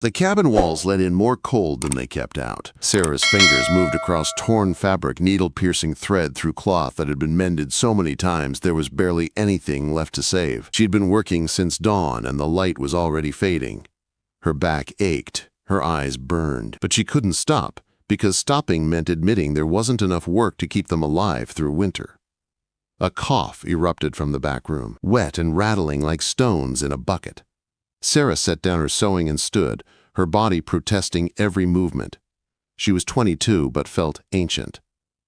The cabin walls let in more cold than they kept out. Sarah's fingers moved across torn fabric, needle-piercing thread through cloth that had been mended so many times there was barely anything left to save. She'd been working since dawn, and the light was already fading. Her back ached, her eyes burned, but she couldn't stop, because stopping meant admitting there wasn't enough work to keep them alive through winter. A cough erupted from the back room, wet and rattling like stones in a bucket. Sarah set down her sewing and stood, her body protesting every movement. She was 22 but felt ancient.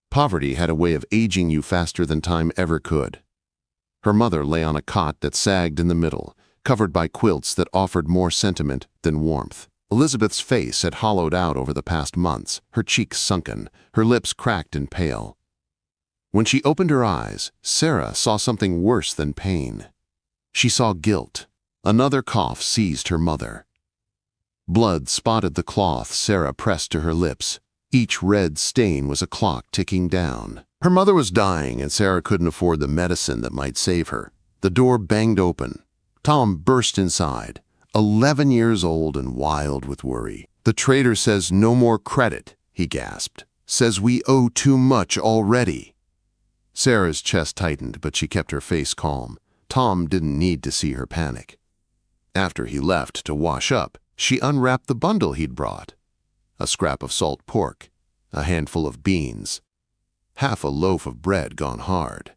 Poverty had a way of aging you faster than time ever could. Her mother lay on a cot that sagged in the middle, covered by quilts that offered more sentiment than warmth. Elizabeth's face had hollowed out over the past months, her cheeks sunken, her lips cracked and pale. When she opened her eyes, Sarah saw something worse than pain. She saw guilt. Another cough seized her mother. Blood spotted the cloth Sarah pressed to her lips. Each red stain was a clock ticking down. Her mother was dying, and Sarah couldn't afford the medicine that might save her. The door banged open. Tom burst inside, 11 years old and wild with worry. "The trader says no more credit," he gasped. "Says we owe too much already." Sarah's chest tightened, but she kept her face calm. Tom didn't need to see her panic. After he left to wash up, she unwrapped the bundle he'd brought. A scrap of salt pork, a handful of beans, half a loaf of bread gone hard.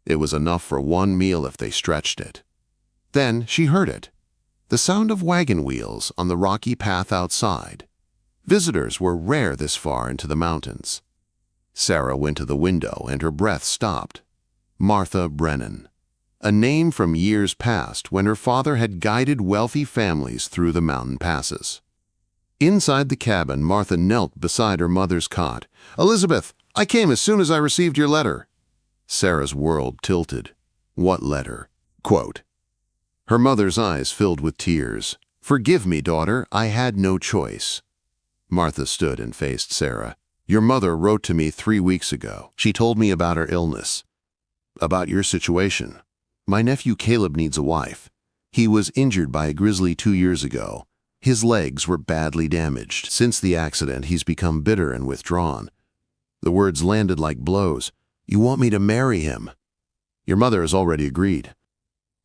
It was enough for one meal if they stretched it. Then she heard it, the sound of wagon wheels on the rocky path outside. Visitors were rare this far into the mountains. Sarah went to the window and her breath stopped. Martha Brennan. A name from years past when her father had guided wealthy families through the mountain passes. Inside the cabin, Martha knelt beside her mother's cot. "Elizabeth, I came as soon as I received your letter." Sarah's world tilted. What letter? Quote. Her mother's eyes filled with tears. "Forgive me, daughter, I had no choice." Martha stood and faced Sarah. "Your mother wrote to me 3 weeks ago. She told me about her illness, about your situation. My nephew Caleb needs a wife. He was injured by a grizzly 2 years ago. His legs were badly damaged. Since the accident, he's become bitter and withdrawn." The words landed like blows. "You want me to marry him? Your mother has already agreed.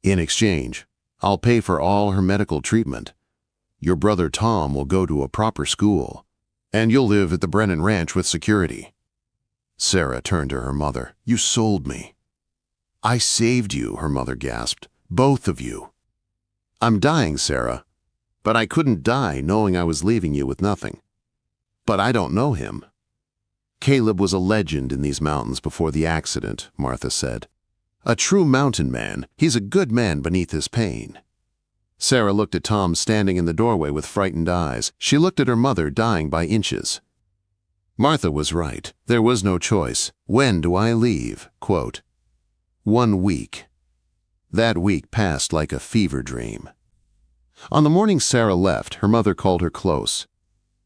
In exchange, I'll pay for all her medical treatment. Your brother Tom will go to a proper school, and you'll live at the Brennan Ranch with security." Sarah turned to her mother. "You sold me." "I saved you," her mother gasped. "Both of you." "I'm dying, Sarah. But I couldn't die knowing I was leaving you with nothing." "But I don't know him." "Caleb was a legend in these mountains before the accident," Martha said. "A true mountain man. He's a good man beneath his pain." Sarah looked at Tom standing in the doorway with frightened eyes. She looked at her mother dying by inches. Martha was right. There was no choice. "When do I leave?" Quote. 1 week. That week passed like a fever dream. On the morning Sarah left, her mother called her close.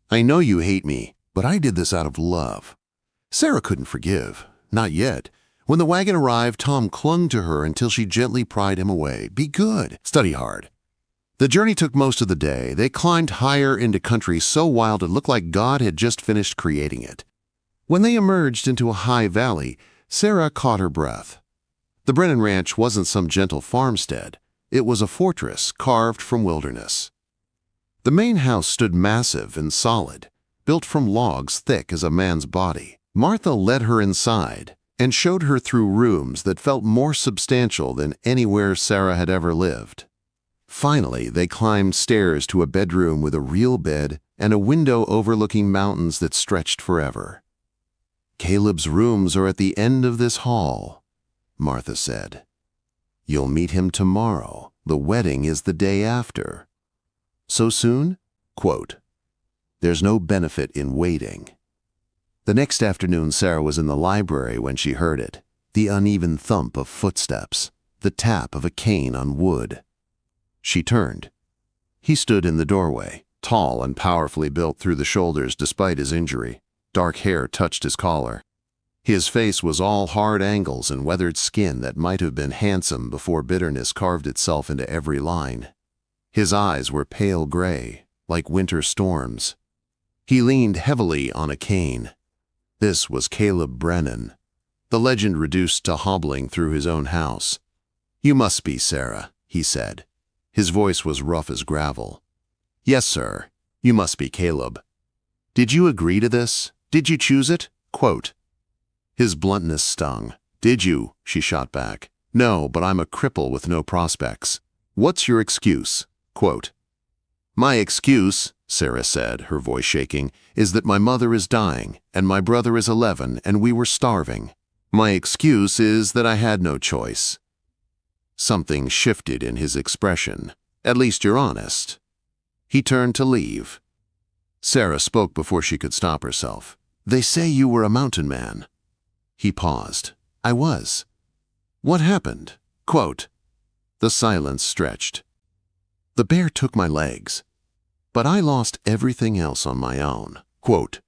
"I know you hate me, but I did this out of love." Sarah couldn't forgive. Not yet. When the wagon arrived, Tom clung to her until she gently pried him away. "Be good. Study hard." The journey took most of the day. They climbed higher into country so wild it looked like God had just finished creating it. When they emerged into a high valley, Sarah caught her breath. The Brennan Ranch wasn't some gentle farmstead. It was a fortress carved from wilderness. The main house stood massive and solid, built from logs thick as a man's body. Martha led her inside and showed her through rooms that felt more substantial than anywhere Sarah had ever lived. Finally, they climbed stairs to a bedroom with a real bed and a window overlooking mountains that stretched forever. "Caleb's rooms are at the end of this hall," Martha said. "You'll meet him tomorrow. The wedding is the day after." "So soon?" Quote. "There's no benefit in waiting." The next afternoon, Sarah was in the library when she heard it. The uneven thump of footsteps, the tap of a cane on wood. She turned. He stood in the doorway, tall and powerfully built through the shoulders despite his injury. Dark hair touched his collar. His face was all hard angles and weathered skin that might have been handsome before bitterness carved itself into every line. His eyes were pale gray, like winter storms. He leaned heavily on a cane. This was Caleb Brennan, the legend reduced to hobbling through his own house. "You must be Sarah," he said. His voice was rough as gravel. "Yes, sir. You must be Caleb. Did you agree to this? Did you choose it?" Quote. His bluntness stung. "Did you?" she shot back. "No, but I'm a cripple with no prospects. What's your excuse?" Quote. "My excuse," Sarah said, her voice shaking, "is that my mother is dying, and my brother is 11, and we were starving. My excuse is that I had no choice." Something shifted in his expression. "At least you're honest." He turned to leave. Sarah spoke before she could stop herself. "They say you were a mountain man." He paused. "I was." "What happened?" Quote. The silence stretched. "The bear took my legs, but I lost everything else on my own." Quote.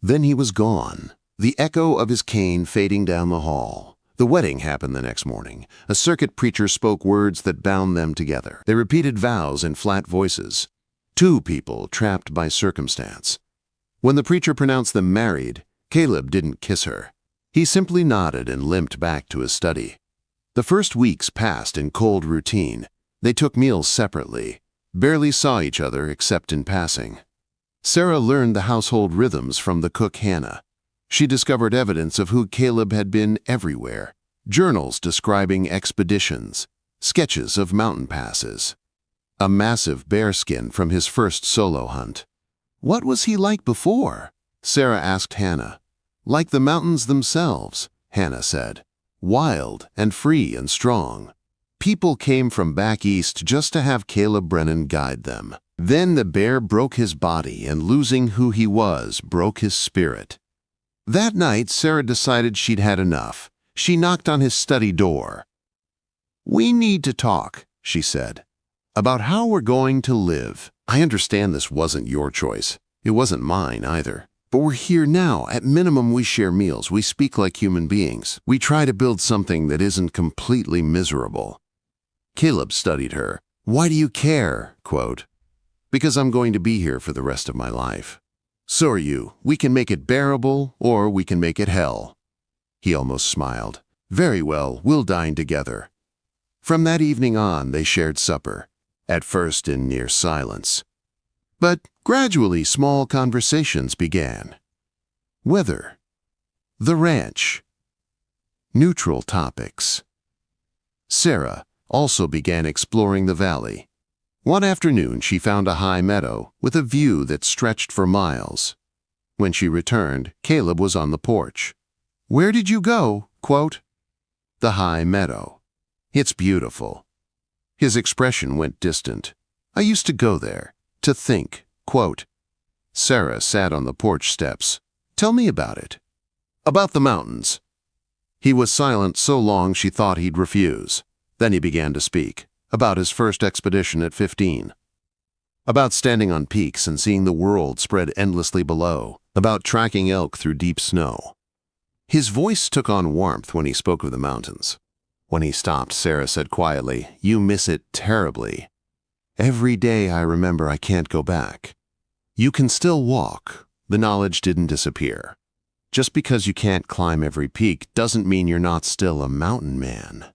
Then he was gone, the echo of his cane fading down the hall. The wedding happened the next morning. A circuit preacher spoke words that bound them together. They repeated vows in flat voices. Two people trapped by circumstance. When the preacher pronounced them married, Caleb didn't kiss her. He simply nodded and limped back to his study. The first weeks passed in cold routine. They took meals separately, barely saw each other except in passing. Sarah learned the household rhythms from the cook Hannah. She discovered evidence of who Caleb had been everywhere. Journals describing expeditions, sketches of mountain passes, a massive bearskin from his first solo hunt. "What was he like before?" Sarah asked Hannah. "Like the mountains themselves," Hannah said. "Wild and free and strong. People came from back east just to have Caleb Brennan guide them. Then the bear broke his body, and losing who he was broke his spirit." That night, Sarah decided she'd had enough. She knocked on his study door. "We need to talk," she said, "about how we're going to live. I understand this wasn't your choice. It wasn't mine either. But we're here now. At minimum, we share meals. We speak like human beings. We try to build something that isn't completely miserable." Caleb studied her. "Why do you care?" Quote. "Because I'm going to be here for the rest of my life. So are you. We can make it bearable, or we can make it hell." He almost smiled. "Very well, we'll dine together." From that evening on, they shared supper, at first in near silence. But gradually, small conversations began. Weather, the ranch, neutral topics. Sarah also began exploring the valley. One afternoon, she found a high meadow with a view that stretched for miles. When she returned, Caleb was on the porch. "Where did you go?" Quote. "The high meadow. It's beautiful." His expression went distant. "I used to go there, to think." Quote. Sarah sat on the porch steps. "Tell me about it." "About the mountains." He was silent so long she thought he'd refuse. Then he began to speak. About his first expedition at 15. About standing on peaks and seeing the world spread endlessly below. About tracking elk through deep snow. His voice took on warmth when he spoke of the mountains. When he stopped, Sarah said quietly, "You miss it terribly." "Every day I remember I can't go back." "You can still walk." The knowledge didn't disappear. "Just because you can't climb every peak doesn't mean you're not still a mountain man."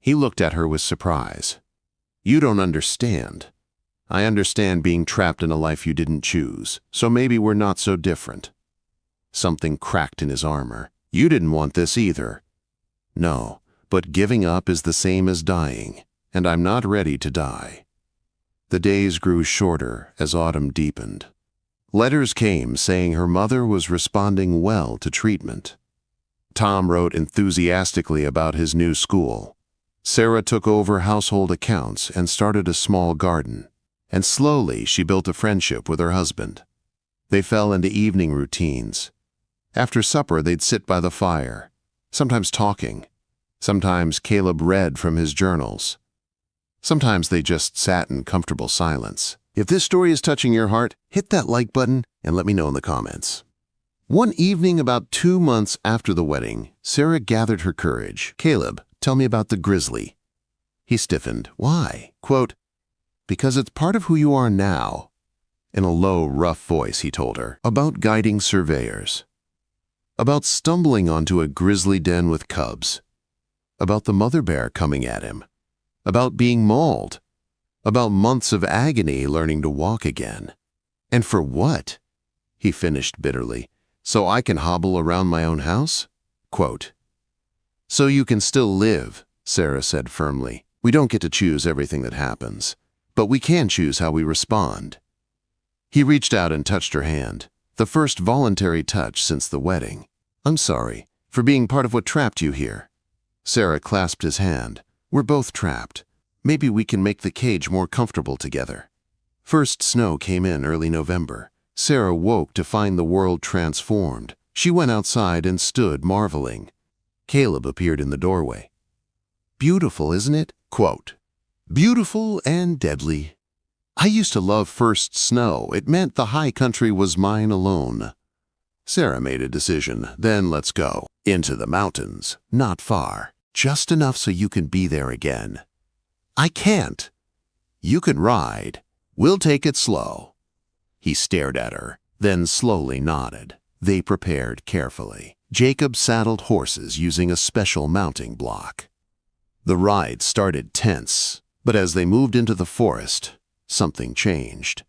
He looked at her with surprise. "You don't understand. I understand being trapped in a life you didn't choose, so maybe we're not so different." Something cracked in his armor. "You didn't want this either." "No, but giving up is the same as dying, and I'm not ready to die." The days grew shorter as autumn deepened. Letters came saying her mother was responding well to treatment. Tom wrote enthusiastically about his new school. Sarah took over household accounts and started a small garden. And slowly she built a friendship with her husband. They fell into evening routines. After supper, they'd sit by the fire, sometimes talking. Sometimes Caleb read from his journals. Sometimes they just sat in comfortable silence. If this story is touching your heart, hit that like button and let me know in the comments. One evening about 2 months after the wedding, Sarah gathered her courage. "Caleb, tell me about the grizzly." He stiffened. "Why?" Quote, "Because it's part of who you are now. In a low, rough voice, he told her about guiding surveyors, about stumbling onto a grizzly den with cubs, about the mother bear coming at him, about being mauled, about months of agony learning to walk again. And for what? He finished bitterly. So I can hobble around my own house? Quote, "So you can still live," Sarah said firmly. "We don't get to choose everything that happens, but we can choose how we respond." He reached out and touched her hand, the first voluntary touch since the wedding. "I'm sorry for being part of what trapped you here." Sarah clasped his hand. "We're both trapped. Maybe we can make the cage more comfortable together." First snow came in early November. Sarah woke to find the world transformed. She went outside and stood marveling. Caleb appeared in the doorway. "Beautiful, isn't it?" Quote, "Beautiful and deadly. I used to love first snow. It meant the high country was mine alone." Sarah made a decision. "Then let's go. Into the mountains. Not far. Just enough so you can be there again." "I can't." "You can ride. We'll take it slow." He stared at her, then slowly nodded. They prepared carefully. Jacob saddled horses using a special mounting block. The ride started tense, but as they moved into the forest, something changed.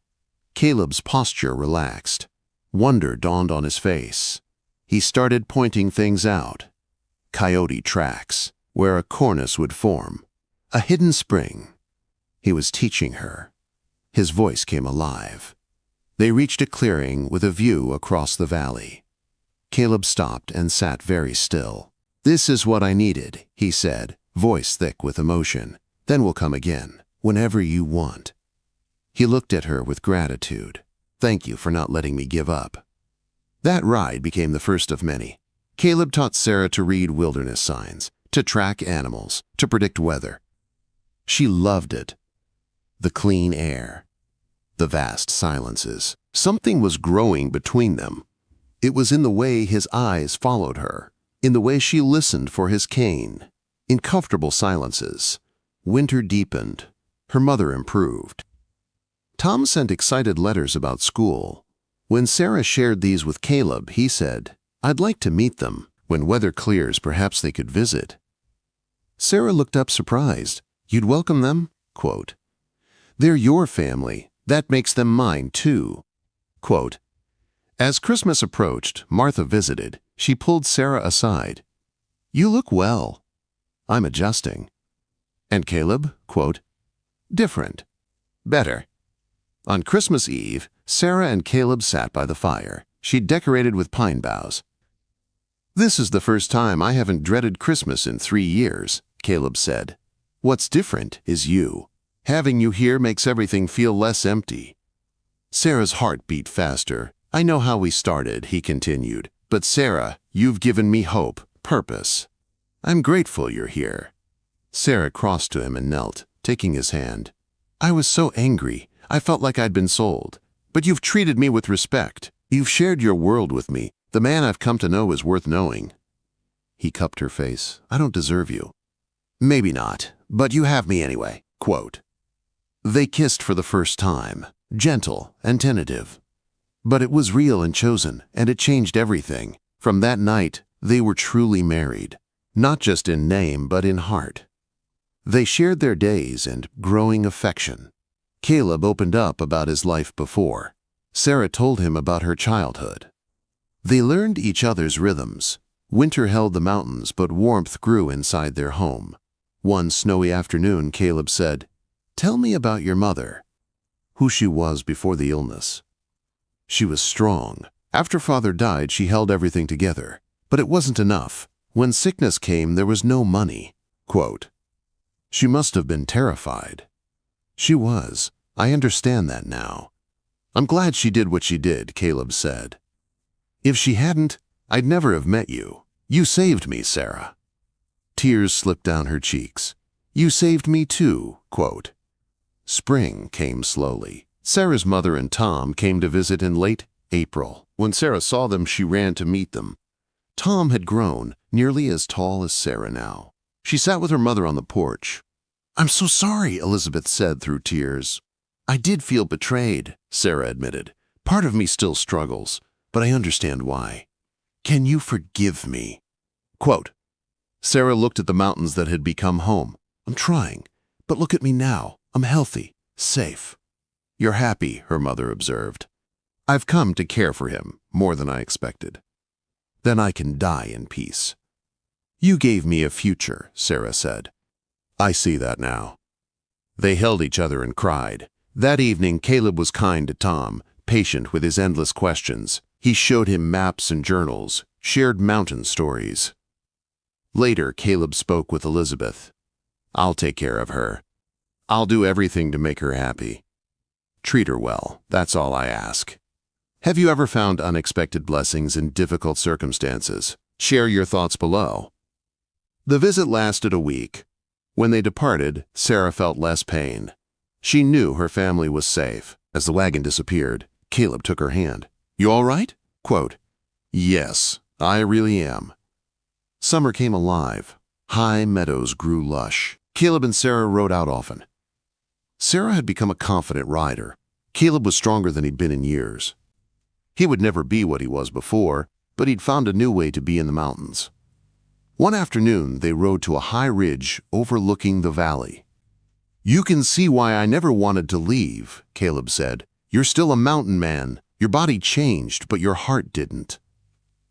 Caleb's posture relaxed. Wonder dawned on his face. He started pointing things out. Coyote tracks, where a cornice would form. A hidden spring. He was teaching her. His voice came alive. They reached a clearing with a view across the valley. Caleb stopped and sat very still. "This is what I needed," he said, voice thick with emotion. "Then we'll come again, whenever you want." He looked at her with gratitude. "Thank you for not letting me give up." That ride became the first of many. Caleb taught Sarah to read wilderness signs, to track animals, to predict weather. She loved it. The clean air, the vast silences. Something was growing between them. It was in the way his eyes followed her, in the way she listened for his cane. In comfortable silences, winter deepened. Her mother improved. Tom sent excited letters about school. When Sarah shared these with Caleb, he said, "I'd like to meet them. When weather clears, perhaps they could visit." Sarah looked up surprised. "You'd welcome them?" Quote, "They're your family. That makes them mine, too." Quote, as Christmas approached, Martha visited. She pulled Sarah aside. "You look well." "I'm adjusting." "And Caleb?" Quote, "Different. Better." On Christmas Eve, Sarah and Caleb sat by the fire. She decorated with pine boughs. "This is the first time I haven't dreaded Christmas in 3 years," Caleb said. "What's different is you. Having you here makes everything feel less empty." Sarah's heart beat faster. "I know how we started," he continued. "But Sarah, you've given me hope, purpose. I'm grateful you're here." Sarah crossed to him and knelt, taking his hand. "I was so angry. I felt like I'd been sold. But you've treated me with respect. You've shared your world with me. The man I've come to know is worth knowing." He cupped her face. "I don't deserve you." "Maybe not, but you have me anyway." Quote. They kissed for the first time, gentle and tentative. But it was real and chosen, and it changed everything. From that night, they were truly married, not just in name but in heart. They shared their days and growing affection. Caleb opened up about his life before. Sarah told him about her childhood. They learned each other's rhythms. Winter held the mountains, but warmth grew inside their home. One snowy afternoon, Caleb said, "Tell me about your mother." Who she was before the illness. She was strong. After father died, she held everything together. But it wasn't enough. When sickness came, there was no money. Quote, "She must have been terrified." She was. I understand that now. "I'm glad she did what she did," Caleb said. "If she hadn't, I'd never have met you. You saved me, Sarah." Tears slipped down her cheeks. "You saved me too." Quote. Spring came slowly. Sarah's mother and Tom came to visit in late April. When Sarah saw them, she ran to meet them. Tom had grown, nearly as tall as Sarah now. She sat with her mother on the porch. "I'm so sorry," Elizabeth said through tears. I did feel betrayed, Sarah admitted. Part of me still struggles, but I understand why. Can you forgive me? Quote, Sarah looked at the mountains that had become home. I'm trying, but look at me now. I'm healthy, safe. You're happy, her mother observed. I've come to care for him more than I expected. Then I can die in peace. You gave me a future, Sarah said. I see that now. They held each other and cried. That evening, Caleb was kind to Tom, patient with his endless questions. He showed him maps and journals, shared mountain stories. Later, Caleb spoke with Elizabeth. I'll take care of her. I'll do everything to make her happy. Treat her well, that's all I ask. Have you ever found unexpected blessings in difficult circumstances? Share your thoughts below. The visit lasted a week. When they departed, Sarah felt less pain. She knew her family was safe. As the wagon disappeared, Caleb took her hand. You all right? Quote, Yes, I really am. Summer came alive. High meadows grew lush. Caleb and Sarah rode out often. Sarah had become a confident rider. Caleb was stronger than he'd been in years. He would never be what he was before, but he'd found a new way to be in the mountains. One afternoon, they rode to a high ridge overlooking the valley. You can see why I never wanted to leave, Caleb said. You're still a mountain man. Your body changed, but your heart didn't.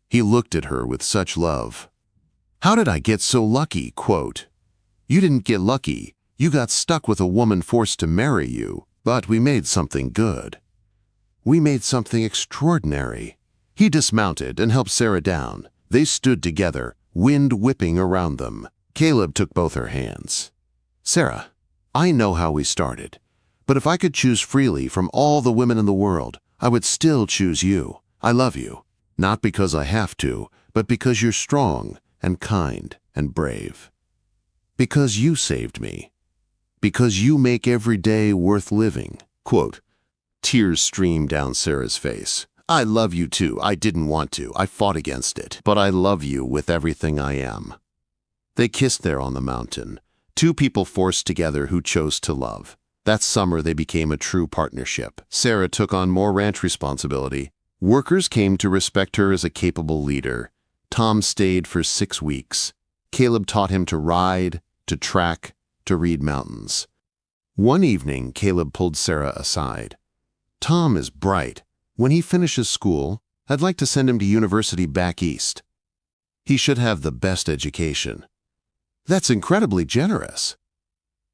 He looked at her with such love. How did I get so lucky? Quote, You didn't get lucky. You got stuck with a woman forced to marry you, but we made something good. We made something extraordinary. He dismounted and helped Sarah down. They stood together, wind whipping around them. Caleb took both her hands. Sarah, I know how we started, but if I could choose freely from all the women in the world, I would still choose you. I love you, not because I have to, but because you're strong and kind and brave. Because you saved me. Because you make every day worth living. Quote, Tears streamed down Sarah's face. I love you too. I didn't want to. I fought against it. But I love you with everything I am. They kissed there on the mountain. Two people forced together who chose to love. That summer they became a true partnership. Sarah took on more ranch responsibility. Workers came to respect her as a capable leader. Tom stayed for 6 weeks. Caleb taught him to ride, to track, to read mountains. One evening, Caleb pulled Sarah aside. Tom is bright. When he finishes school, I'd like to send him to university back east. He should have the best education. That's incredibly generous.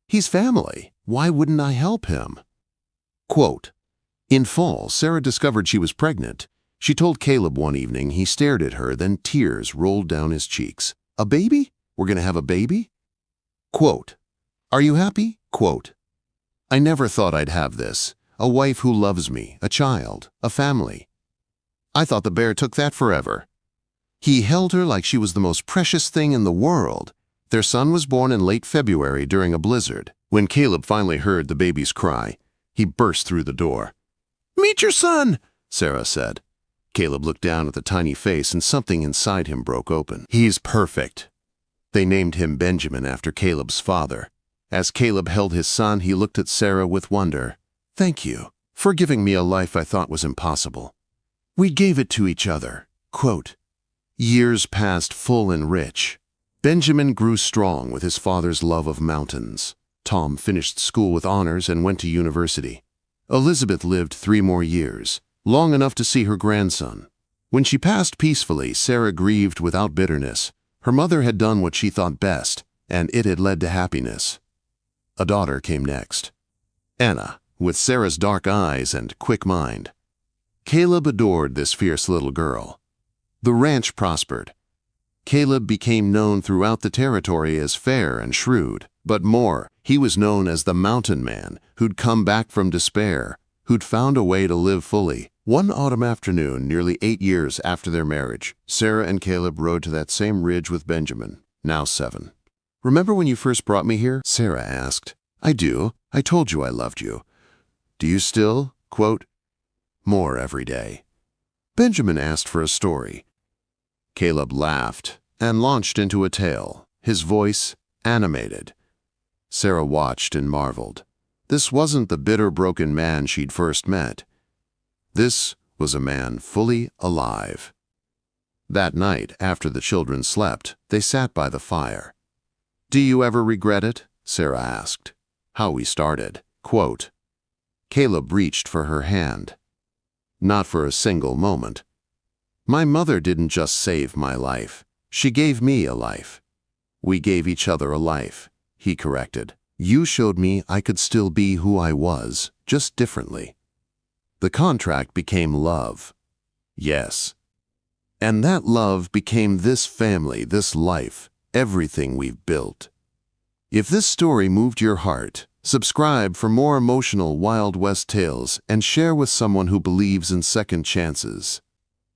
He's family. Why wouldn't I help him? Quote, In fall, Sarah discovered she was pregnant. She told Caleb one evening. He stared at her, then tears rolled down his cheeks. A baby? We're going to have a baby? Quote, Are you happy? Quote, I never thought I'd have this. A wife who loves me, a child, a family. I thought the bear took that forever. He held her like she was the most precious thing in the world. Their son was born in late February during a blizzard. When Caleb finally heard the baby's cry, he burst through the door. Meet your son, Sarah said. Caleb looked down at the tiny face and something inside him broke open. He's perfect. They named him Benjamin after Caleb's father. As Caleb held his son, he looked at Sarah with wonder. Thank you for giving me a life I thought was impossible. We gave it to each other. Quote, Years passed full and rich. Benjamin grew strong with his father's love of mountains. Tom finished school with honors and went to university. Elizabeth lived 3 more years, long enough to see her grandson. When she passed peacefully, Sarah grieved without bitterness. Her mother had done what she thought best, and it had led to happiness. A daughter came next. Anna, with Sarah's dark eyes and quick mind. Caleb adored this fierce little girl. The ranch prospered. Caleb became known throughout the territory as fair and shrewd, but more, he was known as the mountain man who'd come back from despair, who'd found a way to live fully. One autumn afternoon, nearly 8 years after their marriage, Sarah and Caleb rode to that same ridge with Benjamin, now 7. Remember when you first brought me here? Sarah asked. I do. I told you I loved you. Do you still? Quote, More every day. Benjamin asked for a story. Caleb laughed and launched into a tale, his voice animated. Sarah watched and marveled. This wasn't the bitter, broken man she'd first met. This was a man fully alive. That night, after the children slept, they sat by the fire. "Do you ever regret it?" Sarah asked. "How we started." Quote, Caleb reached for her hand. "Not for a single moment. My mother didn't just save my life. She gave me a life. We gave each other a life," he corrected. "You showed me I could still be who I was, just differently." The contract became love. Yes. And that love became this family, this life, everything we've built. If this story moved your heart, subscribe for more emotional Wild West tales and share with someone who believes in second chances.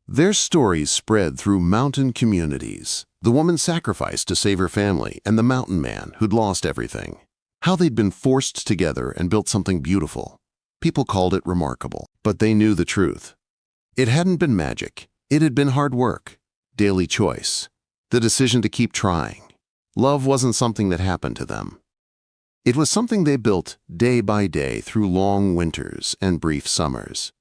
Their stories spread through mountain communities. The woman sacrificed to save her family, and the mountain man who'd lost everything. How they'd been forced together and built something beautiful. People called it remarkable, but they knew the truth. It hadn't been magic. It had been hard work, daily choice, the decision to keep trying. Love wasn't something that happened to them. It was something they built day by day through long winters and brief summers.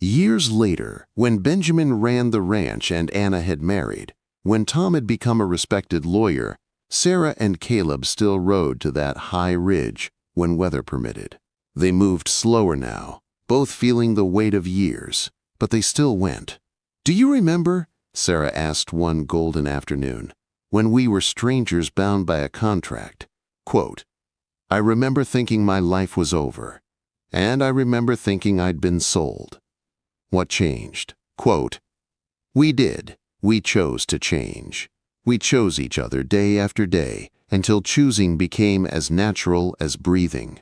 Years later, when Benjamin ran the ranch and Anna had married, when Tom had become a respected lawyer, Sarah and Caleb still rode to that high ridge when weather permitted. They moved slower now, both feeling the weight of years, but they still went. "Do you remember," Sarah asked one golden afternoon, "when we were strangers bound by a contract?" Quote, "I remember thinking my life was over, and I remember thinking I'd been sold. What changed?" Quote, "We did. We chose to change. We chose each other day after day until choosing became as natural as breathing."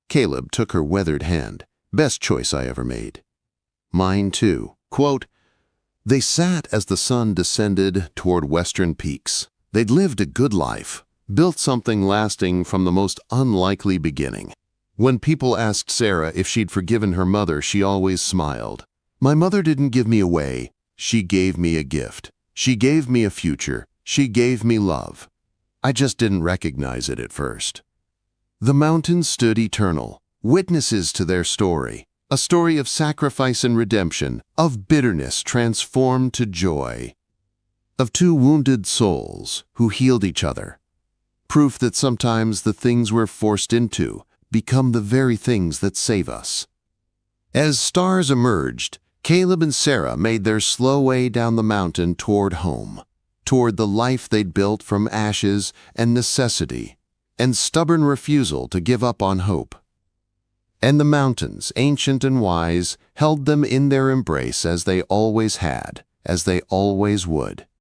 Caleb took her weathered hand. "Best choice I ever made." "Mine too." Quote, "They sat as the sun descended toward western peaks. They'd lived a good life, built something lasting from the most unlikely beginning. When people asked Sarah if she'd forgiven her mother, she always smiled. "My mother didn't give me away. She gave me a gift. She gave me a future. She gave me love. I just didn't recognize it at first." The mountains stood eternal, witnesses to their story, a story of sacrifice and redemption, of bitterness transformed to joy, of two wounded souls who healed each other. Proof that sometimes the things we're forced into become the very things that save us. As stars emerged, Caleb and Sarah made their slow way down the mountain toward home, toward the life they'd built from ashes and necessity, and stubborn refusal to give up on hope. And the mountains, ancient and wise, held them in their embrace as they always had, as they always would.